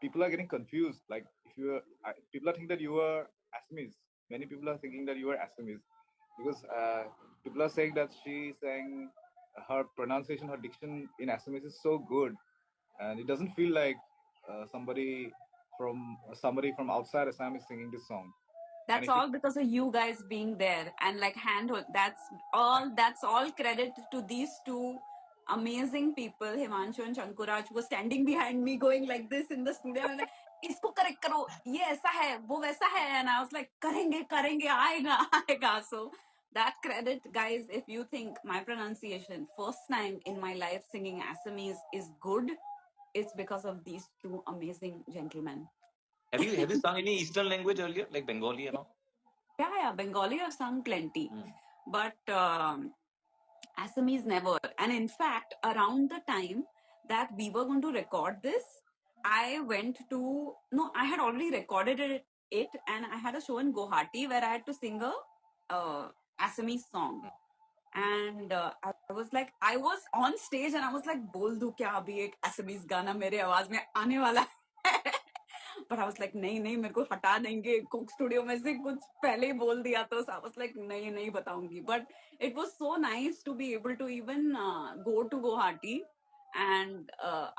people are getting confused. Like if you people are thinking that you are Assamese. Many people are thinking that you are Assamese because people are saying that she sang her pronunciation, her diction in Assamese is so good, and it doesn't feel like somebody from outside Assam is singing this song. That's all because of you guys being there and like handhold. That's all credit to these two amazing people, Himanshu and Shankuraj, who were standing behind me going like this in the studio. I'm like, इसको correct करो, ये ऐसा है, वो वैसा है, and I was like, करेंगे, आएगा. So that credit, guys, if you think my pronunciation first time in my life singing Assamese is good, it's because of these two amazing gentlemen. Have you sung any Eastern language earlier, like Bengali and all? Yeah, Bengali I've sung plenty, but Assamese never. And in fact, around the time that we were going to record this, I had already recorded it, and I had a show in Guwahati where I had to sing a Assamese song. And I was on stage and I was like, बोल दूं क्या अभी एक Assamese गाना मेरे आवाज में आने वाला है. But I was like, नहीं मेरे को हटा देंगे कुक स्टूडियो में से कुछ पहले ही बोल दिया तो. I was like, नहीं बताऊंगी. But it was so nice to be able to even go to Guwahati and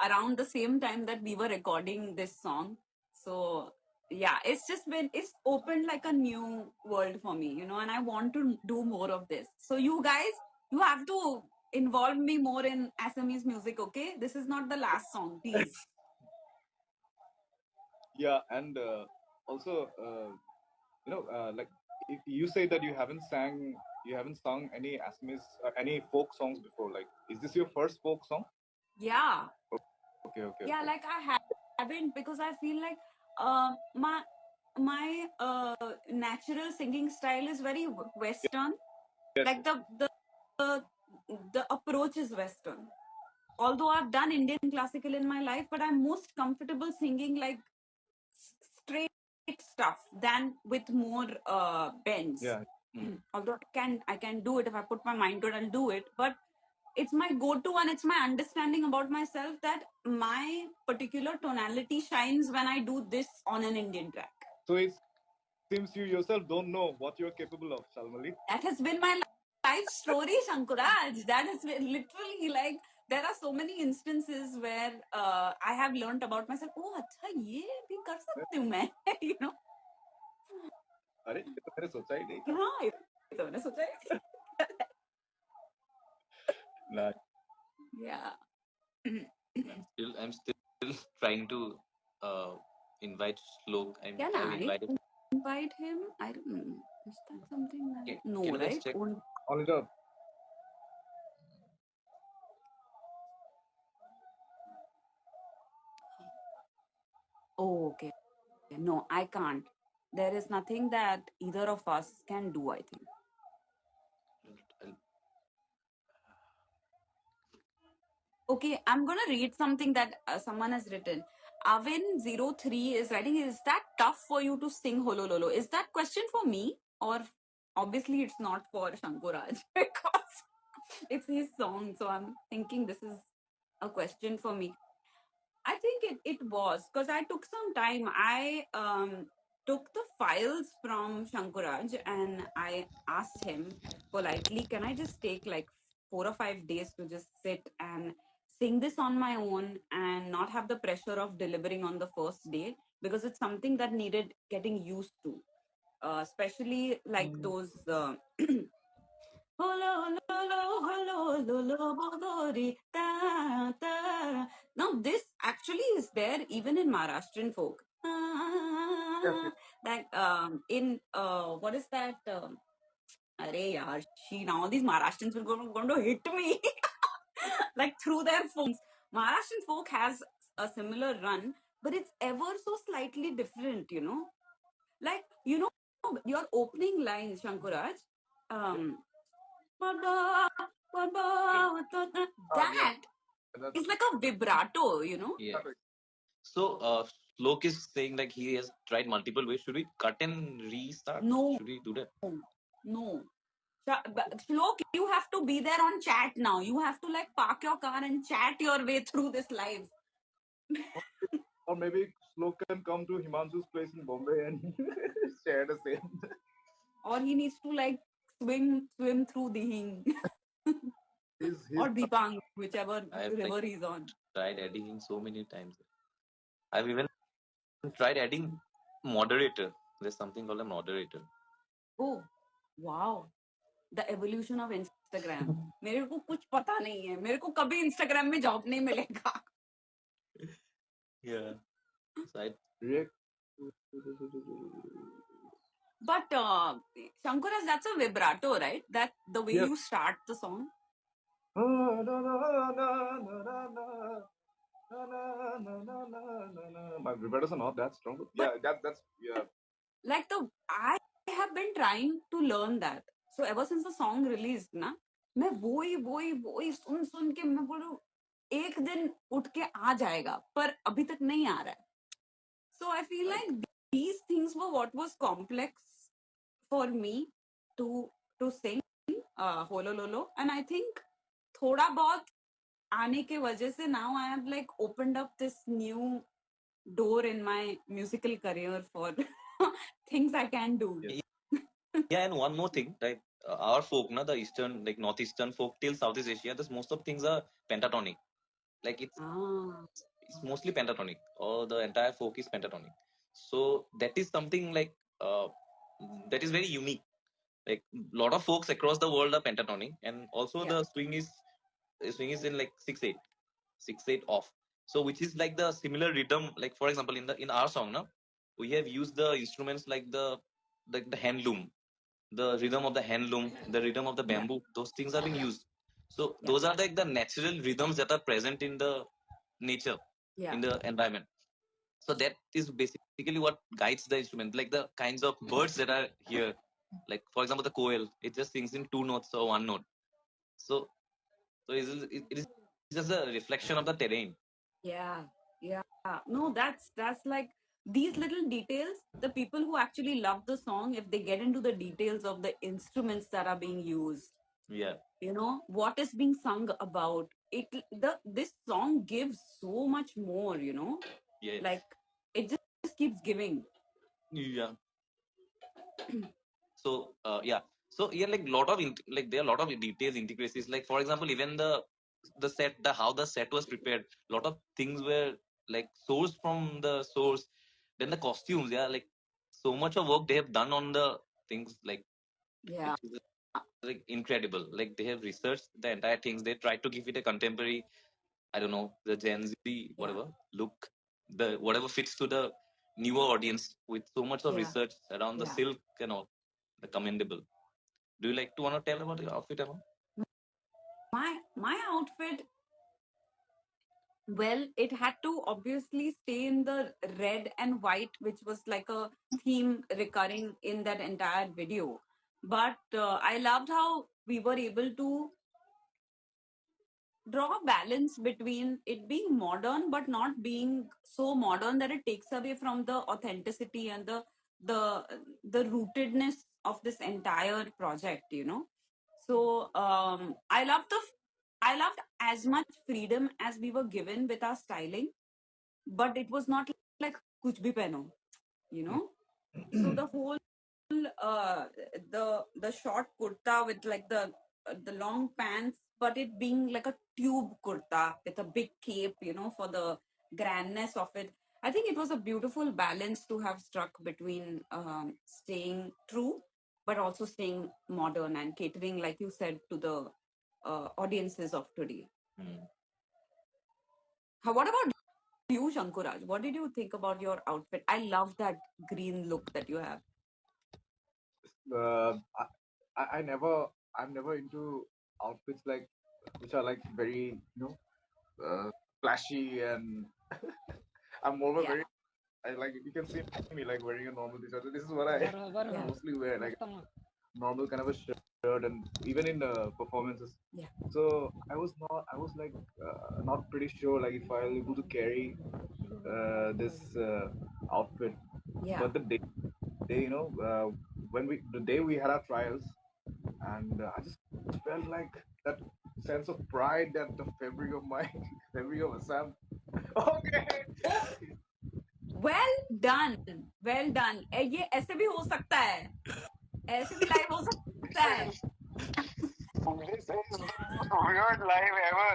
around the same time that we were recording this song. So yeah, it's opened like a new world for me, and I want to do more of this. So you guys, you have to involve me more in Assamese music, okay? This is not the last song, please. Yeah, and also, like if you say that you haven't sung any Assamese, any folk songs before. Like, is this your first folk song? Yeah. Okay. Yeah, like I haven't, because I feel like my natural singing style is very Western. Yes. Like the approach is Western. Although I've done Indian classical in my life, but I'm most comfortable singing like straight stuff than with more bends. Yeah. Although I can do it if I put my mind to it, I'll do it. But it's my go-to, and it's my understanding about myself that my particular tonality shines when I do this on an Indian track. So it seems you yourself don't know what you're capable of, Shalmali. That has been my life story, Shankuraj. That has been literally like, there are so many instances where I have learned about myself. Oh, अच्छा ये भी कर सकती हूँ मैं, अरे ये तो मैंने सोचा ही नहीं. हाँ, ये तो मैंने सोचा ही नहीं. Nah. Yeah. I'm still trying to invite Shlok. Can I invite him? I don't know. Is that something that... No, right? On it up. Oh, okay. No, I can't. There is nothing that either of us can do, I think. Okay, I'm going to read something that someone has written. Avin03 is writing, is that tough for you to sing Holo Lolo? Is that question for me? Or obviously it's not for Shankuraj because it's his song. So I'm thinking this is a question for me. I think it was, because I took some time. I took the files from Shankuraj and I asked him politely, can I just take like 4 or 5 days to just sit and sing this on my own and not have the pressure of delivering on the first day, because it's something that needed getting used to, especially like those Holo, holo, lolo, bodori, ta, ta. Now this actually is there even in Maharashtrian folk. Like in what is that? Arey yaar, now these Maharashtrians will going to hit me like through their phones. Maharashtrian folk has a similar run, but it's ever so slightly different, Like, your opening lines, Shankuraj, that is like a vibrato, Yeah. So, Shlok is saying like he has tried multiple ways. Should we cut and restart? No. Should we do that? No. Shlok, you have to be there on chat now. You have to like park your car and chat your way through this live. Or maybe Slok can come to Himanshu's place in Bombay and share the same. Or he needs to like swim through Dihing He's or Dipang, whichever I've like river he's on. tried adding him so many times. I've even tried adding moderator. There's something called a moderator. Oh, wow. The evolution of Instagram. मेरे को कुछ पता नहीं है, मेरे को कभी Instagram में जॉब नहीं मिलेगा. Yeah. So I react. But Shankuraj, that's a vibrato, right? That the way Yes. you start the song. My vibratos are not that strong, but yeah, that's yeah. Like I have been trying to learn that. So ever since the song released, ना, मैं वो ही सुन के मैं बोलूं एक दिन उठ के आ जाएगा, पर अभी तक नहीं आ रहा है. So I feel like these things were what was complex for me to sing Holo Lolo, and I think थोड़ा बहुत आने के वजह से now I have like opened up this new door in my musical career for things I can do. Yes. Yeah, and one more thing, right? Our folk, the eastern, like northeastern folk till Southeast Asia, this most of things are pentatonic. Like it's mostly pentatonic, or the entire folk is pentatonic. So that is something like that is very unique. Like a lot of folks across the world are pentatonic, and also the swing is in like 6/8 off. So which is like the similar rhythm. Like for example, in our song, now we have used the instruments like the handloom, the rhythm of the handloom, the rhythm of the bamboo. Those things are being used. So those are like the natural rhythms that are present in the nature, in the environment. So that is basically what guides the instrument, like the kinds of birds that are here. Like for example, the koel, it just sings in two notes or one note. So it is just a reflection of the terrain. Yeah. No, that's like these little details. The people who actually love the song, if they get into the details of the instruments that are being used, Yeah, you know what is being sung about it. This song gives so much more. You know, yes, like it just keeps giving. yeah. So like lot of like there are a lot of details, intricacies. Like for example, even the set, how the set was prepared, a lot of things were like sourced from the source. Then the costumes, like so much of work they have done on the things, like Yeah. which is like incredible. Like they have researched the entire things. They tried to give it a contemporary, I don't know, the Gen Z whatever look, the whatever fits to the newer audience, with so much of research around the silk and all. The commendable. Do you like to want to tell about your outfit, Emma? My outfit, well, it had to obviously stay in the red and white, which was like a theme recurring in that entire video. But I loved how we were able to draw a balance between it being modern but not being so modern that it takes away from the authenticity and the the rootedness of this entire project, you know. So I loved as much freedom as we were given with our styling, but it was not like kuch bhi pehno, you know. So the whole uh, the short kurta with like the long pants, but it being like a tube kurta with a big cape, you know, for the grandness of it. I think it was a beautiful balance to have struck between staying true, but also staying modern and catering, like you said, to the audiences of today. What about you, Shankuraj? What did you think about your outfit? I love that green look that you have. I'm never into outfits like which are like very flashy, and I'm more of a very I like you can see me like wearing a normal t-shirt. This is what I mostly wear, like normal kind of a shirt, and even in performances. So I was like not pretty sure like if I'll able to carry this outfit. But the day the day we had our trials, and I just felt like that sense of pride that the fabric of my fabric of Assam. Okay. Done, well done. ये ऐसे भी हो सकता है, ऐसे भी live हो सकता है. This is the most weird live ever.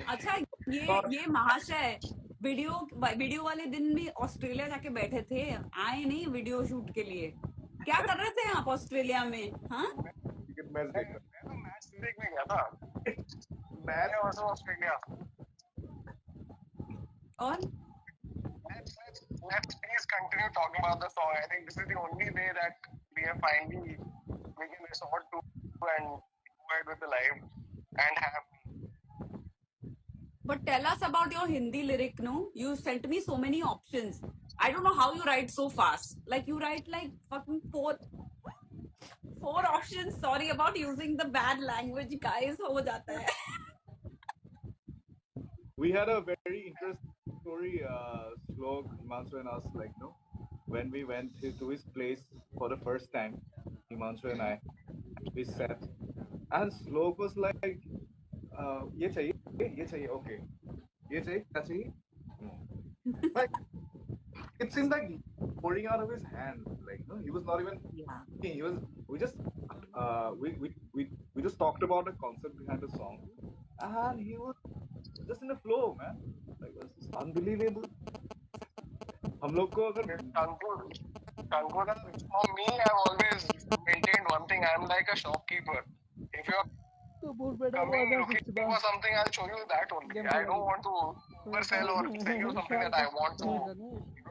अच्छा, ये महाशय वीडियो वाले दिन भी ऑस्ट्रेलिया जाके बैठे थे, आए नहीं वीडियो शूट के लिए. क्या कर रहे थे आप ऑस्ट्रेलिया में? हाँ, मैच देख मैं तो मैच देखने गया था. Match versus Australia. और Let's please continue talking about the song. I think this is the only way that we can resort to and go ahead with the live and have. but tell us about your Hindi lyric. No, you sent me so many options. I don't know how you write so fast. Like you write like fucking four options. Sorry about using the bad language, guys. हो जाता है. We had a very interesting story, Slok, Himanshu and us, like, no, when we went to his place for the first time, Himanshu and I, we sat, and Slok was like, ये चाहिए, okay, ये चाहिए, क्या चाहिए? Like, it seemed like pouring out of his hand, like, no, he was not even, he was, we just talked about the concept behind the song, and he was just in the flow, man. Like, it was just unbelievable. हम लोग को अगर Shankuraj, for me, I've always maintained one thing. I'm like a shopkeeper. If you're coming looking for something, I'll show you that only. I don't want to oversell or sell you something that I want to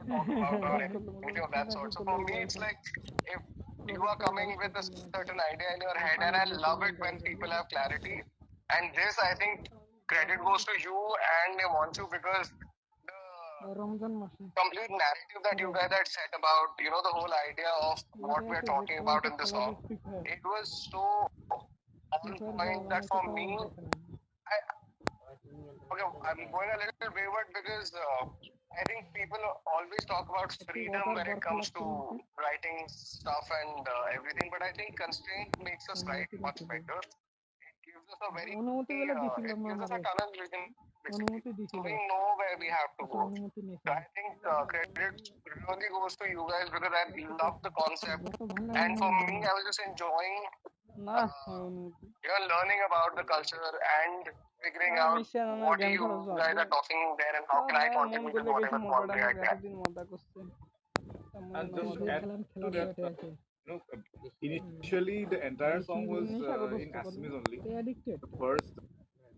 talk about or anything of that sort. So for me, it's like if you are coming with a certain idea in your head, and I love it when people have clarity. And this, I think, credit goes to you and Himanshu, because the complete narrative that you guys had said about, the whole idea of what we're talking about in the song, it was so on point that for me, I'm going a little wayward because I think people always talk about freedom when it comes to writing stuff and everything, but I think constraint makes us write much better. It gives us a very, it gives us a tunnel vision, basically. So we know where we have to go. So I think credit really goes to you guys because I love the concept, and for me, I was just enjoying learning about the culture and figuring out what you guys are talking there and how can I contribute with whatever quality I can. And just add to that, initially the entire song was in Assamese only. The first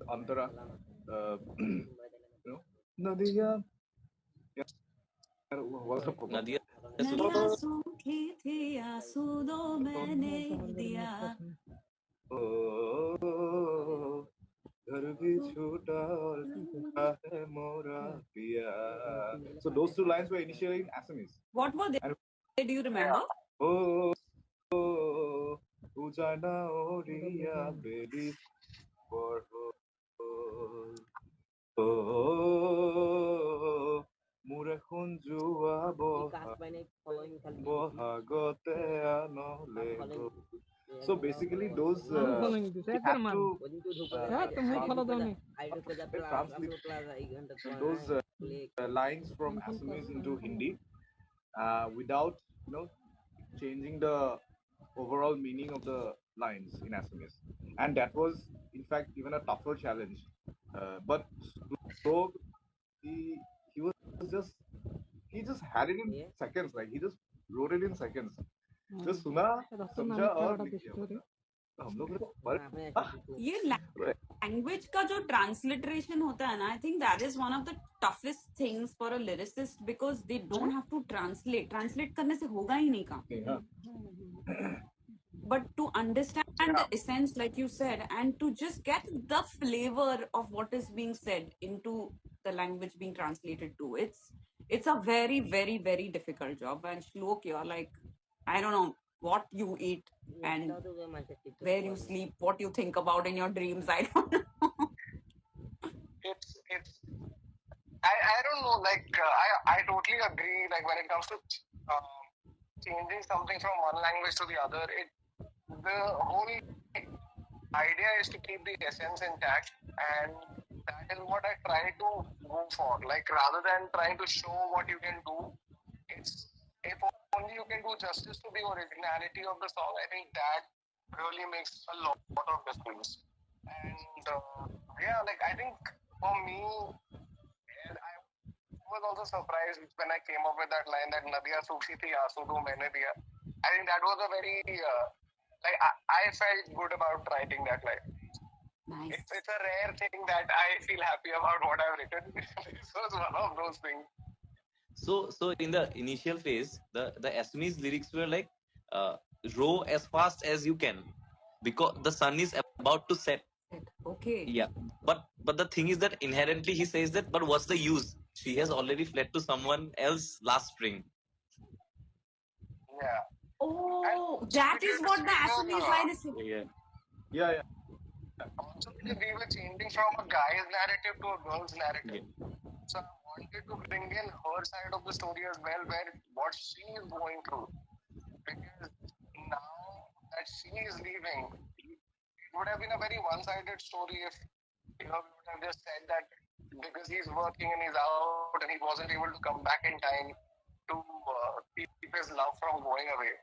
Antara, Nadiya, what's the problem? Nadia नदियाँ सूखी थी, आंसू दो मैंने दिया. घर भी छूटा और छूटा है मोरा पिया. So those two lines were initially in Assamese. What were they? Do you remember? Oh, Ujana Oriya, baby, for oh, Mure Hunjua Bohagote Anolego. So basically, those those lines from Assamese into Hindi without changing the overall meaning of the lines in Assamese, and that was in fact even a tougher challenge. But so he just had it in seconds, like he just wrote it in seconds. Just सुना समझा और लिख दिया. हम लोग ये language का जो ट्रांसलिटरेशन होता है ना, I think that is one of the toughest things for a lyricist because they don't have to translate करने से होगा ही नहीं काम. But to understand the essence, like you said, and to just get the flavor of what is being said into the language being translated to, it's a very, very, very difficult job. And Shlok, you're like, I don't know what you eat and where you sleep, what you think about in your dreams. I don't know. I don't know, like, I totally agree, like, when it comes to changing something from one language to the other, the whole idea is to keep the essence intact, and that is what I try to go for. Like rather than trying to show what you can do, it's if only you can do justice to the originality of the song. I think that really makes a lot of difference. And yeah, like I think for me, I was also surprised when I came up with that line that Nadiya Sukshi thi Aasu do maine diya. I think that was a very like I felt good about writing that line. Nice. It's a rare thing that I feel happy about what I've written. This was one of those things. So in the initial phase, the Assamese lyrics were like, row as fast as you can, because the sun is about to set. Okay. Yeah, but the thing is that inherently he says that, but what's the use? She has already fled to someone else last spring. Yeah. Oh, that is what the Assamese line is. Yeah. Also, because we were changing from a guy's narrative to a girl's narrative. So I wanted to bring in her side of the story as well, where what she is going through. Because now that she is leaving, it would have been a very one-sided story if we would have just said that because he's working and he's out and he wasn't able to come back in time to keep his love from going away.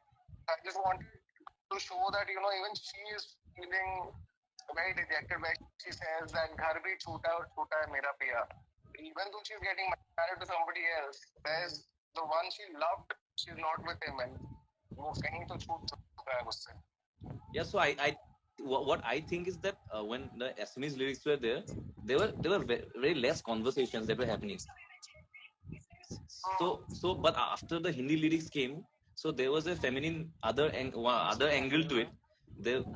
I just wanted to show that even she is feeling very dejected where she says that घर भी छूटा और छूटा है मेरा पिया. Even though she's getting married to somebody else, there's the one she loved, she's not with him, and वो कहीं तो छूट चुका है उससे. Yeah, so what I think is that when the Assamese lyrics were there, there were very less conversations that were happening. So but after the Hindi lyrics came, so there was a feminine other angle to it.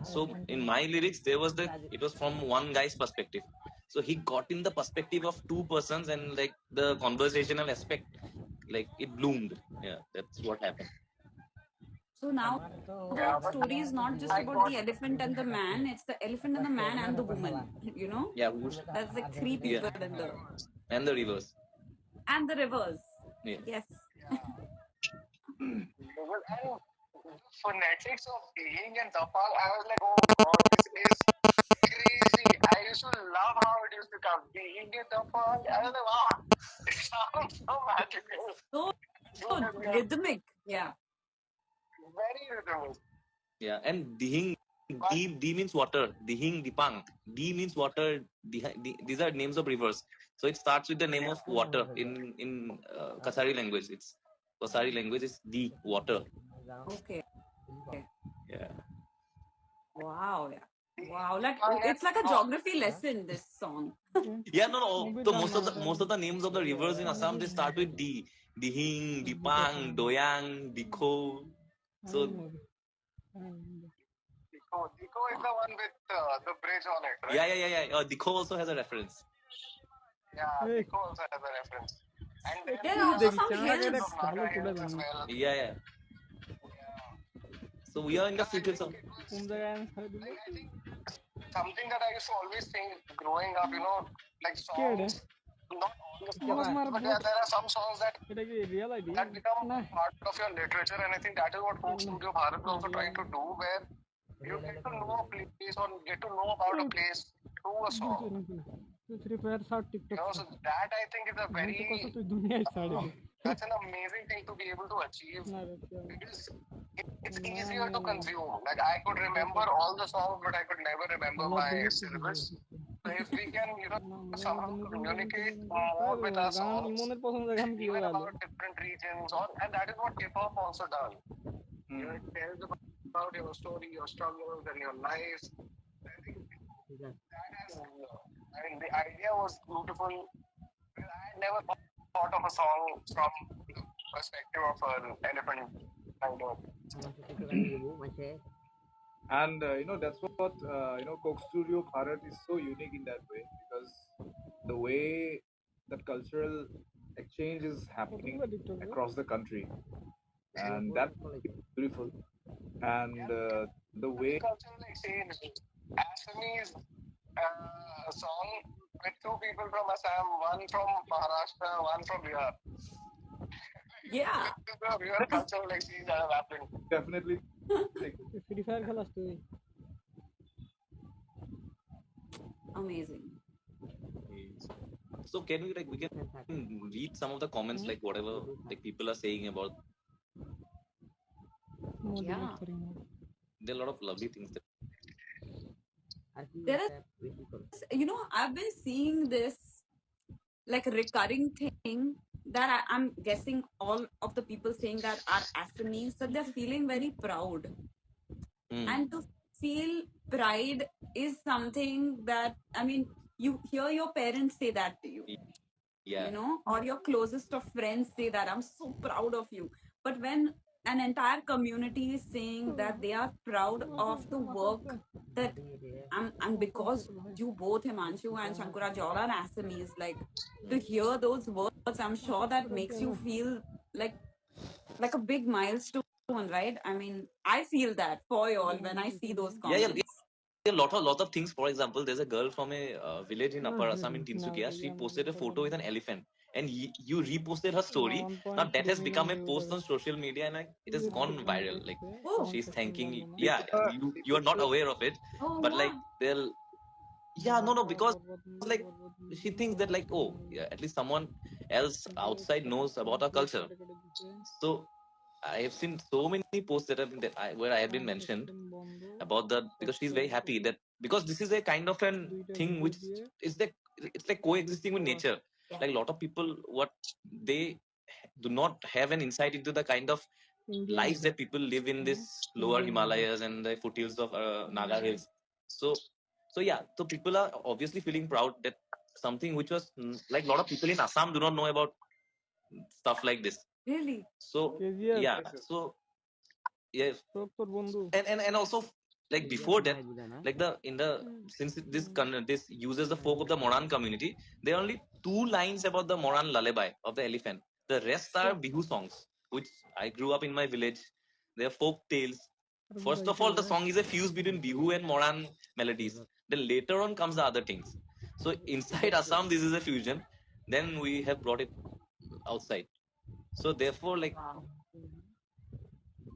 So in my lyrics it was from one guy's perspective. So he got in the perspective of two persons, and like the conversational aspect, like it bloomed. Yeah, that's what happened. So now the story is not just about the elephant and the man, it's the elephant and the man and the woman, Yeah, that's like three people in the and the rivers. And the rivers. Yeah. Yes. And the phonetics of being and tapal, I was like, oh god, this is crazy. I used to love how it used to come. Being and tapal, I was like, wow, it sounds so magical. So rhythmic. Yeah. Very rhythmic. Yeah, and dihing, D means water. Dihing, dipang. D means water. These are names of rivers. So it starts with the name of water in Kasari language. It's Kasari language is D, water. Okay. Yeah. Wow. Yeah. Wow. Like it's like a geography lesson. This song. Yeah. No. So most of the names of the rivers in Assam, they start with D. Dihing, Dipang, Doyang, Dikho. So. Dikho is the one with the bridge on it, right? Yeah. Dikho also has a reference. Yeah, Dikho also has a reference. And there are also some hills. As well. Yeah. So we are in the foothills of. I think something that I used to always think growing up, like songs, not all the songs, but there are some songs that become part of your literature, and I think that is what Folk Studio Bharat is also trying to do, where you get to know a place or get to know about a place through a song. So that I think is a very that's an amazing thing to be able to achieve, because it's easier to consume. Like I could remember all the songs, but I could never remember my syllabus. So if we can, somehow communicate more with our songs, even about different regions, and that is what hip hop also does. It tells about your story, your struggles, and your life. I think the idea was beautiful. I had never thought of a song from the perspective of an elephant rider. And that's what Coke Studio Bharat is so unique in that way, because the way that cultural exchange is happening across the country, and that's beautiful. And the way cultural exchange, Assamese song with two people from Assam, one from Maharashtra, one from Bihar. Yeah. This is a real cultural exchange that has happened. Definitely. Amazing. So can we can read some of the comments, like whatever like people are saying about. Yeah. There are a lot of lovely things that. There is, I've been seeing this like recurring thing that I'm guessing all of the people saying that are Assamese, that they're feeling very proud. And to feel pride is something that, I mean, you hear your parents say that to you. Yeah. Or your closest of friends say that I'm so proud of you. But when an entire community is saying that they are proud of the work that and because you both, Himanshu and Shankuraj, all are Assamese, like to hear those words, I'm sure that makes you feel like a big milestone, right? I mean, I feel that for you all when I see those comments. A lot of things. For example, there's a girl from a village in Upper Assam in Tinsukia. She posted a photo with an elephant, and you reposted her story. Now that has become a post on social media, and it has gone viral. Like she's thanking. Yeah, you are not aware of it, but like they'll. Yeah, no, because like she thinks that like, oh, yeah, at least someone else outside knows about our culture. So I have seen so many posts that have been where I have been mentioned about that, because she's very happy that, because this is a kind of an thing which is like, it's like coexisting with nature. Like a lot of people, what they do not have an insight into the kind of lives that people live in this lower Himalayas and the foothills of Naga Hills. So yeah, so people are obviously feeling proud that something which was like a lot of people in Assam do not know about stuff like this. Really? So yeah, so yes, and also like before that, like since this uses the folk of the Moran community, there are only 2 lines about the Moran lullaby of the elephant. The rest are Bihu songs, which I grew up in my village. They are folk tales. First of all, the song is a fuse between Bihu and Moran melodies. Then later on comes the other things. So inside Assam, this is a fusion. Then we have brought it outside. So therefore, like,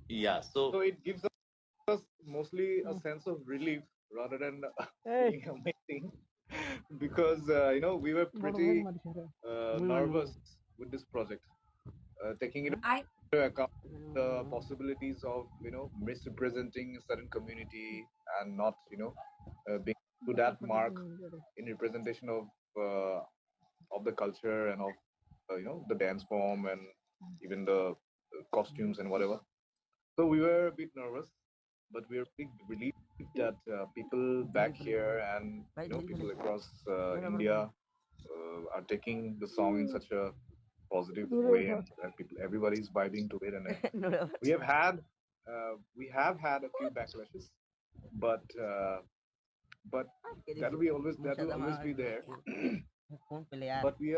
yeah. So it gives us mostly a sense of relief rather than being amazing, because we were pretty nervous with this project, taking into account the possibilities of misrepresenting a certain community and not being to that mark in representation of the culture and of the dance form and even the costumes and whatever. So we were a bit nervous, but we are big relieved that people back here and people across India are taking the song in such a positive way, and everybody's vibing to it. And we have had a few backlashes, but that will always be there. But we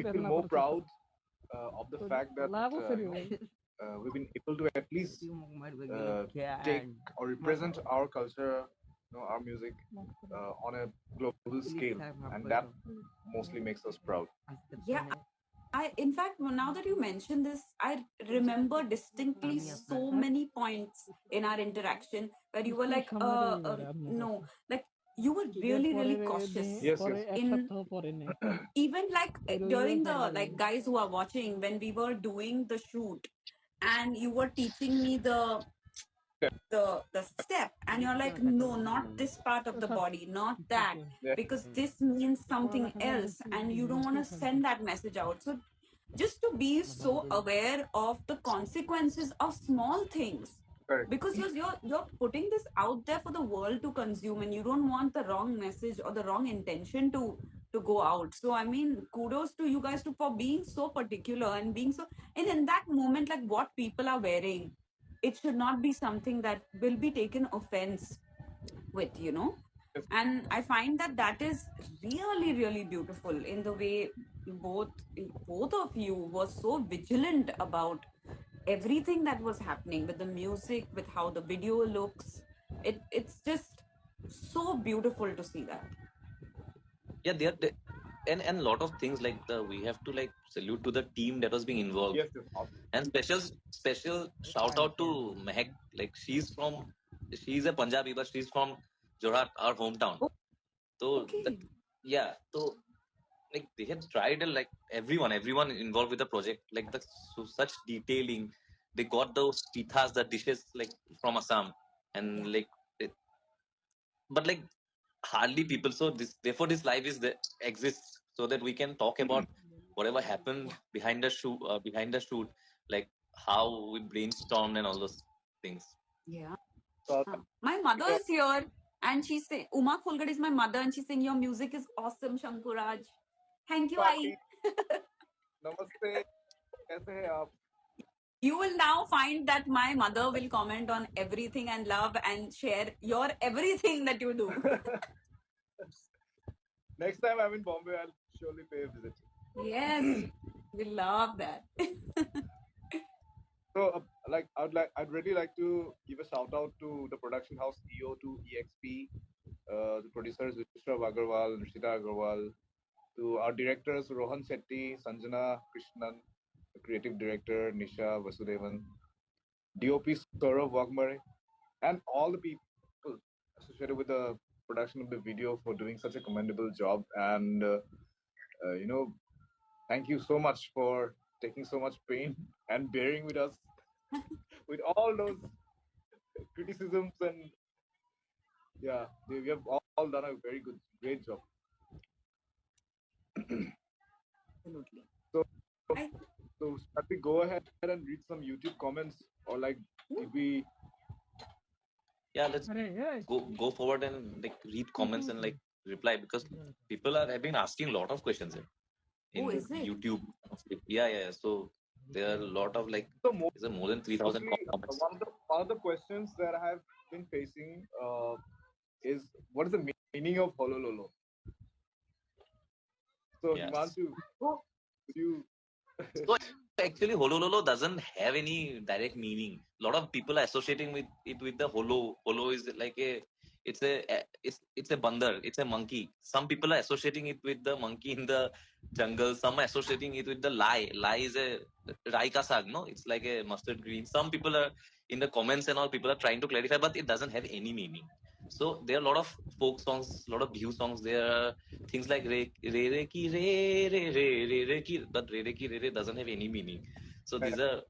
feel more proud of the fact that we've been able to at least take or represent our culture, our music on a global scale, and that mostly makes us proud. Yeah, in fact, now that you mention this, I remember distinctly so many points in our interaction where you were like, no, like you were really, really cautious. Yes. In even like during the like guys who are watching when we were doing the shoot, and you were teaching me the step, and you're like, no, not this part of the body, not that, because this means something else, and you don't want to send that message out. So just to be so aware of the consequences of small things, because you're putting this out there for the world to consume, and you don't want the wrong message or the wrong intention to go out. So I mean, kudos to you guys for being so particular and being so, and in that moment, like what people are wearing, it should not be something that will be taken offense with. And I find that is really, really beautiful in the way both of you were so vigilant about everything that was happening with the music, with how the video looks. It's just so beautiful to see that. Yeah, and a lot of things, like we have to like salute to the team that was being involved. Yes. And special shout out to Mehak. Like she's a Punjabi, but she's from Jorhat, our hometown. So Okay. so like they had tried like everyone involved with the project, like such detailing. They got those pithas, the dishes like from Assam, and like but like hardly people. So therefore this live exists so that we can talk about whatever happened behind the shoot, like how we brainstormed and all those things. Yeah. So, My mother is here and she's saying, Uma Kholgade is my mother and she's saying, your music is awesome, Shankuraj. Thank you, Ai. Namaste. कैसे हैं आप? You will now find that my mother will comment on everything and love and share your everything that you do. Next time I'm in Bombay, I'll surely pay a visit. Yes, we love that. So, I'd really like to give a shout out to the production house EO, to EXP, the producers Vishwa Agarwal, Nishita Agarwal, to our directors Rohan Shetty, Sanjana Krishnan, the creative director Nisha Vasudevan, DOP Saurav Wagmare, and all the people associated with the production of the video for doing such a commendable job. And thank you so much for taking so much pain and bearing with us with all those criticisms. And yeah, we have all done a very great job. Absolutely. So shall we go ahead and read some YouTube comments, or like did we? Yeah, let's go forward and like read comments and like reply, because people have been asking a lot of questions in YouTube. Yeah. So there are a lot of like there's more than 3,000 comments. One of the questions that I have been facing is, what is the meaning of Holo Lolo? So Himanshu, could you? So actually, Holo Lolo doesn't have any direct meaning. A lot of people are associating with it with the Holo. Holo is like it's a bandar, it's a monkey. Some people are associating it with the monkey in the jungle. Some are associating it with the lai. Lai is a rai ka sag, no? It's like a mustard green. Some people are in the comments and all, people are trying to clarify, but it doesn't have any meaning. So there are a lot of folk songs, a lot of Bihu songs. There are things like re re ki re ki, but re ki re doesn't have any meaning. So these are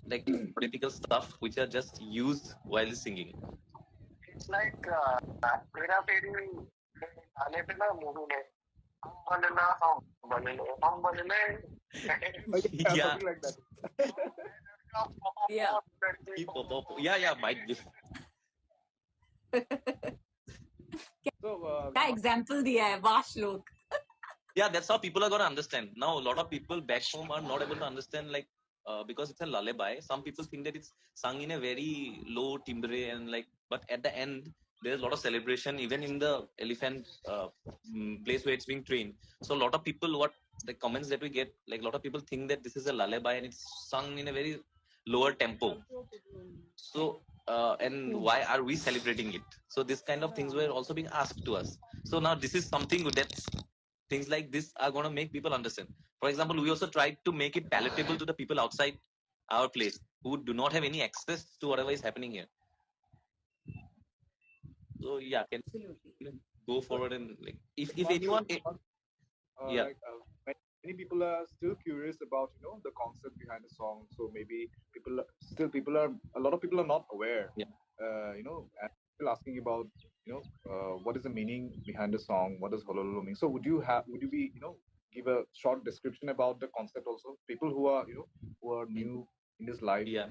like political stuff which are just used while singing. It's like Hera Fairy गाने पे ना movie में हम बनना Yeah. Like that. Yeah, might be. So क्या example दिया है wash लोग. Yeah, that's how people are going to understand. Now, a lot of people back home are not able to understand, like, because it's a lullaby. Some people think that it's sung in a very low timbre and like, but at the end, there's a lot of celebration, even in the elephant place where it's being trained. So a lot of people, what the comments that we get, like a lot of people think that this is a lullaby and it's sung in a very lower tempo. So, and why are we celebrating it? So this kind of things were also being asked to us. So now this is something that's things like this are going to make people understand. For example, we also tried to make it palatable to the people outside our place who do not have any access to whatever is happening here. So yeah, can go forward and like if anyone many people are still curious about the concept behind the song. So maybe a lot of people are not aware. And still asking about what is the meaning behind the song? What does Holo Lolo mean? So would you be give a short description about the concept also? People who are new in this life. Yeah.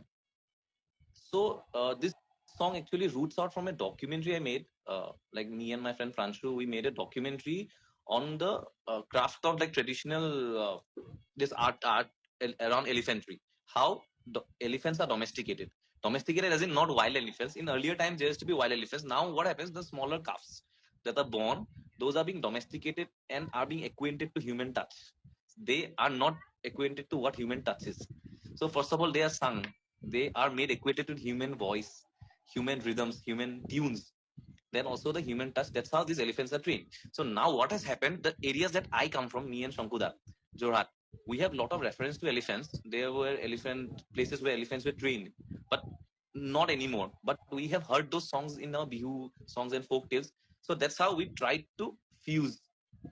So this song actually roots out from a documentary I made. Like me and my friend Franshu, we made a documentary on the craft of like traditional this art around elephantry. How elephants are domesticated. Domesticated as in not wild elephants. In earlier times, there used to be wild elephants. Now what happens? The smaller calves that are born, those are being domesticated and are being acquainted to human touch. They are not acquainted to what human touch is. So first of all, they are sung. They are made acquainted with human voice, human rhythms, human tunes. Then also the human touch. That's how these elephants are trained. So now what has happened? The areas that I come from, me and Shankuda, Jorhat, we have a lot of reference to elephants. There were places where elephants were trained, but not anymore. But we have heard those songs in our Bihu songs and folk tales. So that's how we tried to fuse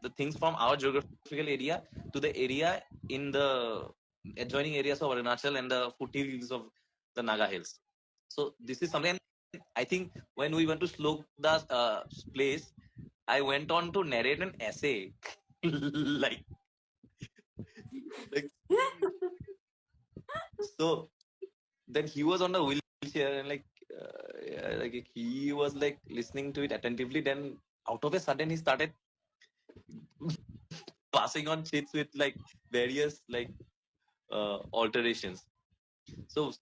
the things from our geographical area to the area in the adjoining areas of Arunachal and the foothills of the Naga Hills. So this is something I think when we went to Slokda's place, I went on to narrate an essay. like so then he was on a wheelchair and like he was like listening to it attentively. Then out of a sudden he started passing on chits with like various like alterations. So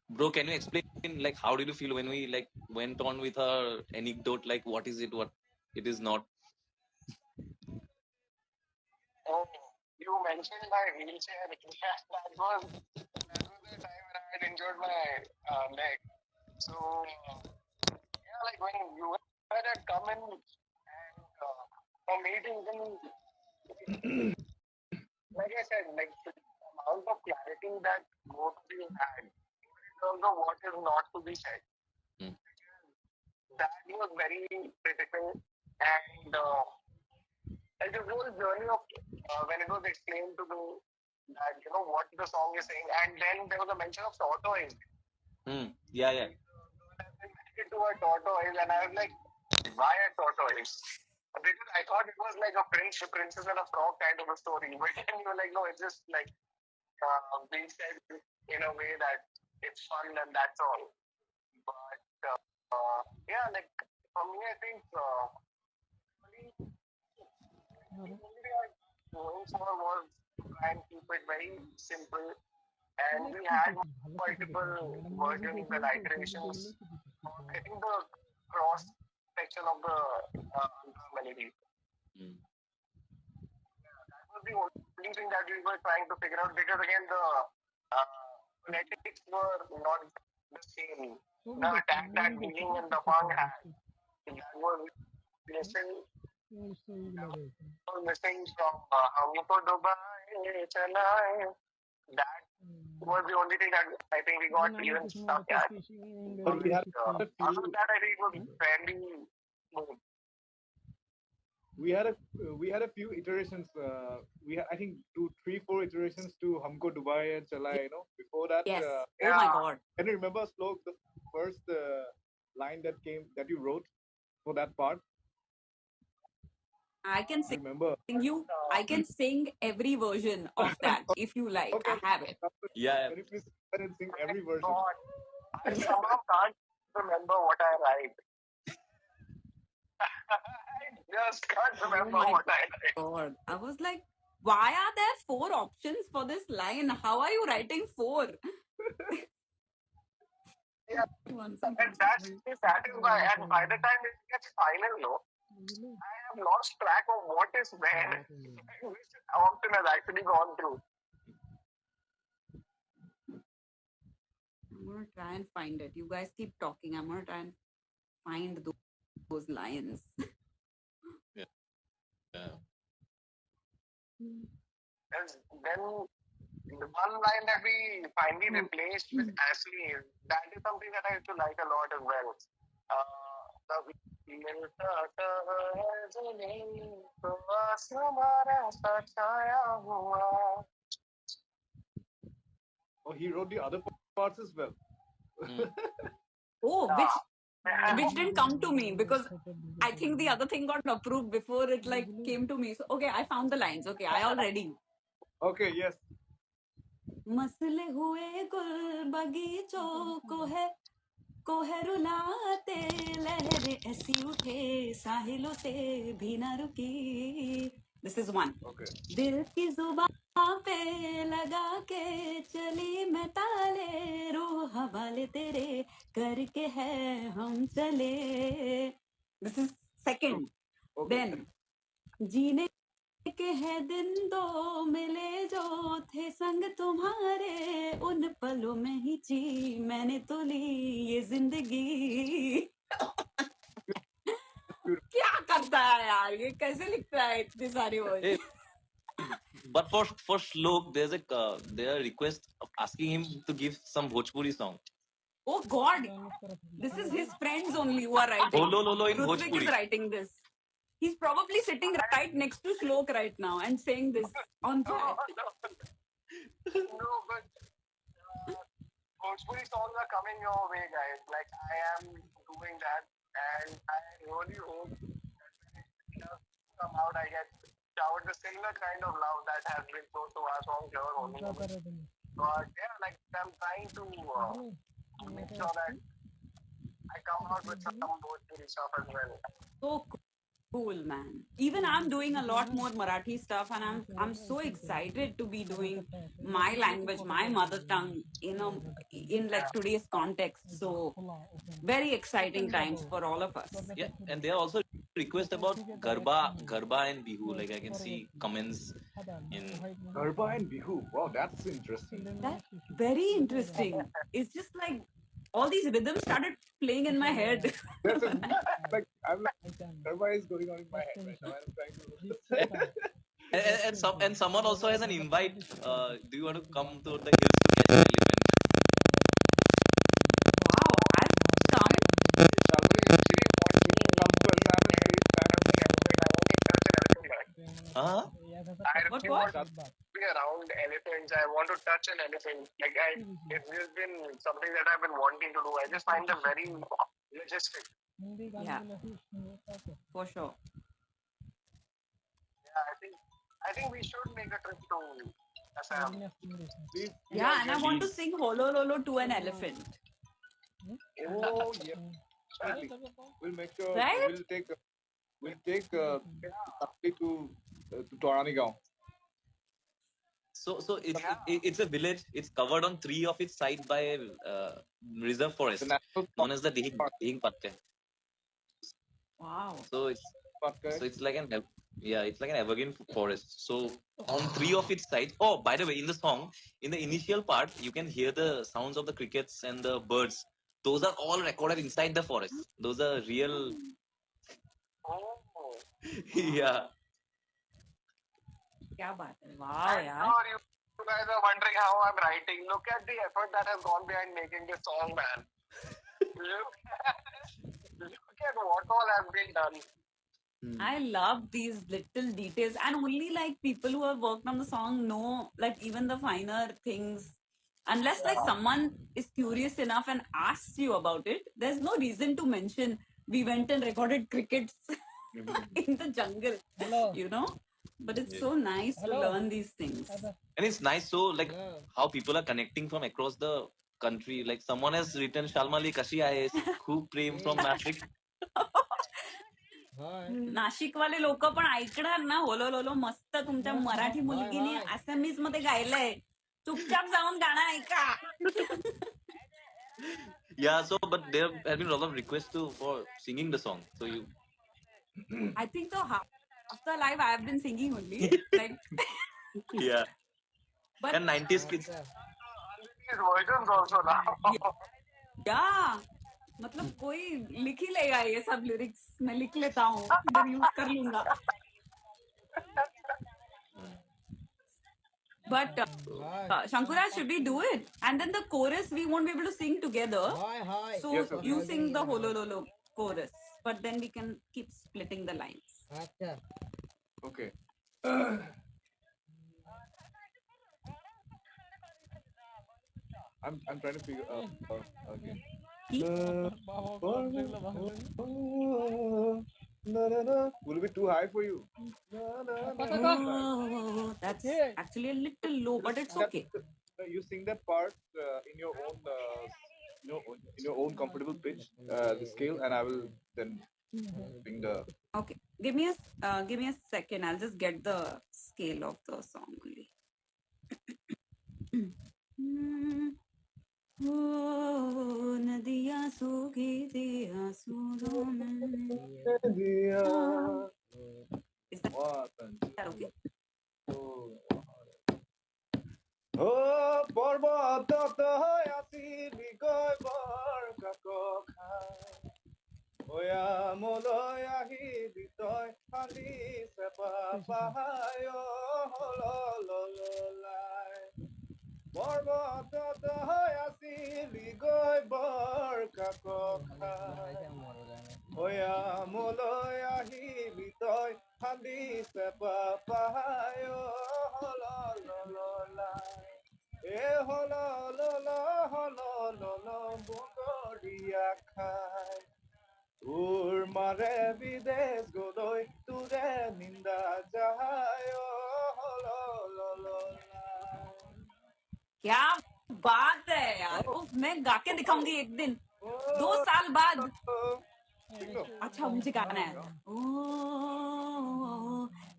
bro, can you explain like how did you feel when we like went on with our anecdote, like what is it, what it is not? Oh, you mentioned my wheelchair. Yeah, that was the time when I had injured my leg. So yeah, like when you had come in and for me to even, like I said, like the amount of clarity that both of you had in terms of what is not to be said, that was very critical. And like the whole journey of when it was explained to me that what the song is saying, and then there was a mention of tortoise. Yeah. To a tortoise, and I was like, why a tortoise? Because I thought it was like a princess and a frog kind of a story. But then you were like, no, it's just like being said in a way that it's fun and that's all. But yeah, like for me, I think the only thing I was going for was to try and keep it very simple. And we had multiple versions and iterations. I think the cross section of the melody. That was the only thing that we were trying to figure out, because again the phonetics were not the same. The attack that Being and the Pang had, that was missing from Humko Dubai Chalaye. That was the only thing that I think we got even stuck at. But we had a few, After that, I think it was fairly smooth. we had a few iterations. We had, I think 2, 3, 4 iterations to Humko Dubai and Chalai. Before that. Yes. Oh my God. Can you remember, Slok, the first line that you wrote for that part? I can sing remember. I can sing every version of that if you like. Okay. I have it. Yeah. Can you please go ahead and sing every version? God, I somehow can't remember what I write. I just can't remember what I write. God. I was like, why are there 4 options for this line? How are you writing 4? Yeah, and that is why, and by the time it gets final, I have lost track of what is where, which option has actually gone through. I'm gonna try and find it. You guys keep talking. I'm gonna try and find those lines. Yeah. And then the one line that we finally replaced with Ashley, that is something that I used to like a lot as well. Oh, he wrote the other parts as well. Oh, which didn't come to me, because I think the other thing got approved before it like came to me. So okay, I found the lines. Okay, I all ready. Okay, yes. मसले हुए गुल बगीचों को है रुलाते, लहरें ऐसी उठे साहिलों से भी न रुकी. This is one. Okay. दिल की जुबान पे लगा के चली मैं ताले, रूह हवाले तेरे करके है हम चले. This is second. Okay. Then जीने के है दिन दो मिले जो थे संग तुम्हारे, उन पलों में ही जी मैंने तो ली ये जिंदगी. क्या करता है यार, ये कैसे लिखता है इतनी सारी word? But for Shlok, there's a request of asking him to give some Bhojpuri song. Oh God, this is his friends only who are writing. Lolo in Hrithik Bhojpuri is writing this. He's probably sitting right next to Shlok right now and saying this on chat. No, but Bhojpuri songs are coming your way, guys. Like I am doing that, and I really hope that when it does come out, I get showered the similar kind of love that has been shown to our song here only. But yeah, like I'm trying to make sure that I come out with some Bhojpuri stuff as well. So cool, man. Even I'm doing a lot more Marathi stuff, and I'm so excited to be doing my language, my mother tongue, in like today's context. So very exciting times for all of us. Yeah, and there are also requests about Garba and Bihu. Like I can see comments in. Garba and Bihu. Wow, that's interesting. That's very interesting. It's just like all these rhythms started playing in my head. That's a, like I'm like Garba is going on in my head right now. I'm trying to. And someone also has an invite. Do you want to come to the hills to catch an elephant? Wow, I'll come. Shalmali actually wants me to come to Assam and stay Uh-huh. I What? really want to be around elephants. I want to touch an elephant. Like it's just been something that I've been wanting to do. I just find them very logistic. Yeah, for sure. Yeah, I think we should make a trip to Assam. Please, Yeah, and I want to sing Holo Lolo to an elephant. Oh yeah, definitely. We'll make sure Right? we'll take Shalmali to Toranigaon. So it's a village. It's covered on 3 of its sides by a reserve forest The national known as the Dihing Patte. Wow. So it's like it's like an evergreen forest. So on 3 of its sides. Oh, by the way, in the song, in the initial part, you can hear the sounds of the crickets and the birds. Those are all recorded inside the forest. Those are real. Oh. Yeah. क्या बात है? Wow, I'm यार. sure you guys are wondering how I'm writing. Look at the effort that has gone behind making this song, man. Look at what all has been done. I love these little details, and only like people who have worked on the song know like even the finer things. Unless like someone is curious enough and asks you about it, there's no reason to mention we went and recorded crickets in the jungle, you know. But it's so nice to learn these things. And it's nice so like how people are connecting from across the country. Like someone has written Shalmali Kashi Aaye, खूप प्रेम from Nashik. Nashik वाले लोक पण ऐकणार ना होलो लोलो मस्त तुमच्या Marathi मुलगीने Assamese मध्ये गायलंय चुपचाप जाऊन गाणं ऐका. Yeah, so but there have been a lot of requests for singing the song. So you. I think so half the live I have been singing only like. Yeah. But And 90s kids. These versions also now. yeah, मतलब कोई लिख ही लेगा ये सब lyrics मैं लिख लेता हूँ इधर यूज कर लूंगा. But Shankuraj, should we do it? And then the chorus we won't be able to sing together. So Yes, okay. you sing the Holo Lolo chorus, but then we can keep splitting the lines. Okay. I'm trying to figure out. Okay. Will it be too high for you? Oh, that's actually a little low, but it's okay. You sing that part in your own, in your own comfortable pitch, the scale, and I will then sing the. Okay, give me a second. I'll just get the scale of the song only. Oh, nadiya sugi diya Is that okay? Oh, পৰ্বতত আছিলি গৈ বৰ কাকখাই অয়ামলৈ আহিবি তই খালি চেপা পাহায় হললাই পৰ্বতত আছিলি গৈ বৰ কাকখাই Oya moloya hilitoy handi sepa pahayo holo lolo la. Holo lolo holo lolo bungoria khai. Mare vides godoy tude ninda jahayo holo lolo la. क्या बात है यार, उफ, मैं गा के दिखाऊंगी एक दिन, 2 साल बाद। अच्छा मुझे गाना है। ओ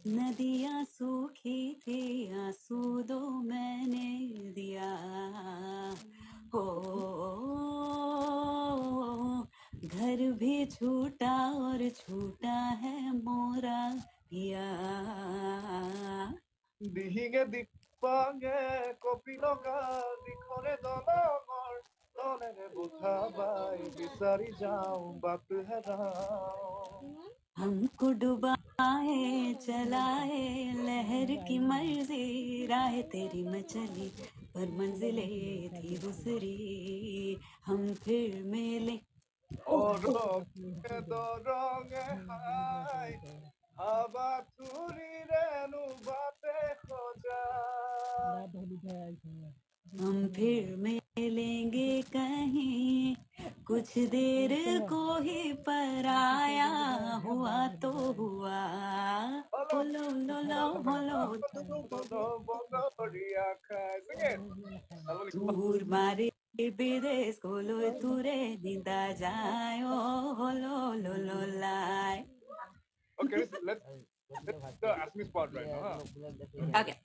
नदियाँ सूखी थी, आंसू दो मैंने दिया, हो घर भी छूटा और छूटा है मोरा पिया। Dihinge dipange kopiloga dikhone dolongor dolere buthabai bisari jaun bat herao. हमको डुबाए चलाए लहर की मर्जी, राह तेरी मैं चली पर मंजिले थी दूसरी, हम फिर मिले। Doronge hai haba turi renu bate khoja. हम फिर मिलेंगे कहीं, कुछ देर को ही पराया हुआ तो हुआ। होलो लोलो होलो Bongoria khai. Sing it. Shalmali, come on. दूर मारे विदेश कोलो तुरे निंदा जायो होलो लोलो लाय। Okay, let's ask me spot right now. Huh? Okay.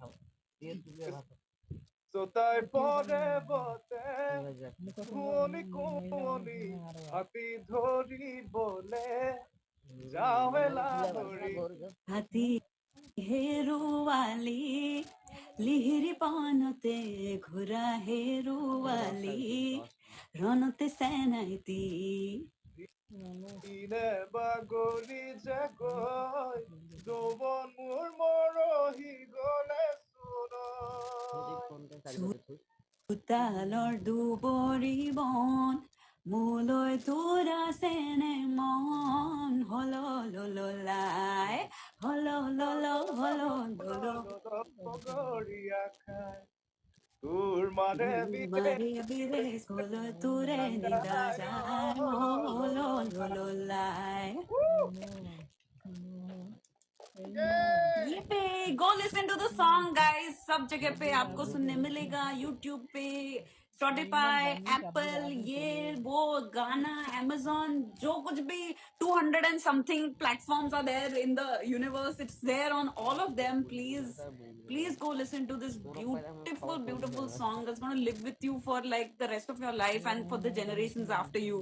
So tai pore bote kuni kuni hati dhori bole jawela dhori. হাতি হেরু वाली লিহিরি পানতে ঘোরা হেরু वाली রনতে সেনাইতি। Ine bagoli jagoy dobon mur morohi gole suno. চোতালৰ দুবৰি বন মোলৈ তোৰা চেনে মন, হলো ললো লাই হলো ললো হলো ললো। Bongoria khai. Mare মারে বিদেশ হলো তোরে নিদা যায়, হলো ললো লাই। ये go listen to the song guys, सब जगह पे आपको सुनने मिलेगा, YouTube पे, Spotify, Apple, ये वो गाना, Amazon, जो कुछ भी 200 and something platforms are there in the universe, it's there on all of them. Please go listen to this beautiful song that's going to live with you for like the rest of your life and for the generations after you.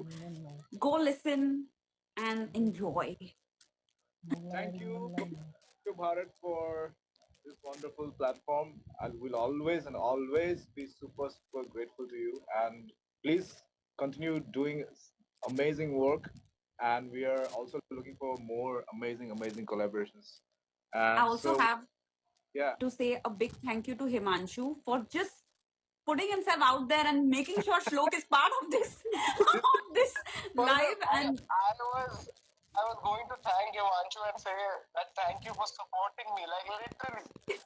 Go listen and enjoy. Thank you, Bharat, for this wonderful platform. I will always be super grateful to you. And please continue doing amazing work. And we are also looking for more amazing collaborations. And I also have yeah, to say a big thank you to Himanshu for just putting himself out there and making sure Shlok is part of this live. And I was going to thank Himanshu and say that thank you for supporting me. Like literally,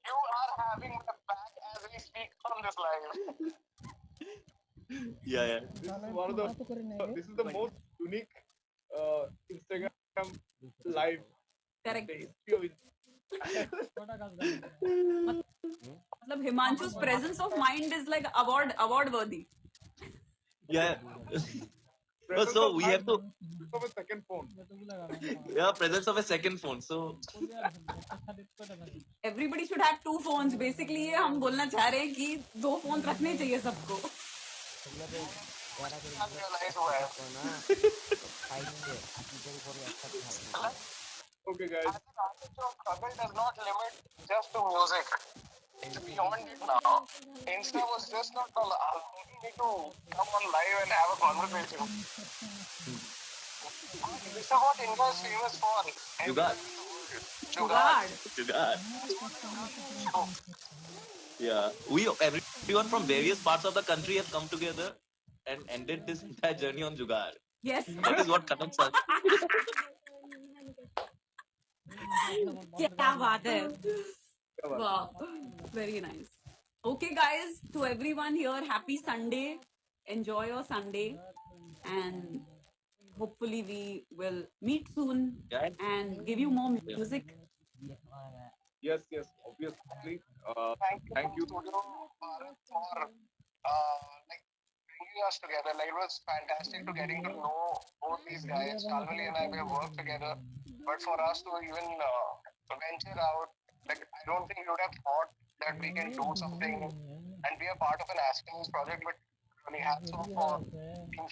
you are having my back as we speak on this live. Yeah. This is the most unique Instagram live. correct. The history of मतलब Himanshu's presence of mind is like award worthy. Yeah. presence So of we mind have to of a second phone. yeah, presence of a second phone. So Everybody should have 2 phones. Basically ये हम बोलना चाह रहे हैं कि 2 phone रखने चाहिए सबको. Okay, guys. Your struggle does not limit just to music. It's beyond it now. Insta was just not allowing me to come on live and have a conversation. This is what India is famous for. Jugaad. Yeah, everyone from various parts of the country have come together and ended this entire journey on Jugaad. Yes. That is what Kanak said. क्या बात है. Wow, very nice. Okay, guys, to everyone here, happy Sunday. Enjoy your Sunday, and hopefully we will meet soon Yeah. and give you more Yeah. music. Yes, yes, obviously. Thank you, Thank you. Studio Bharat, for like bringing us together. Like it was fantastic to getting to know both these guys. Shalmali and I, we have worked together, but for us to even venture out, like I don't think we would have thought that we can do something and be a part of an Aspen's project. But really hats off for being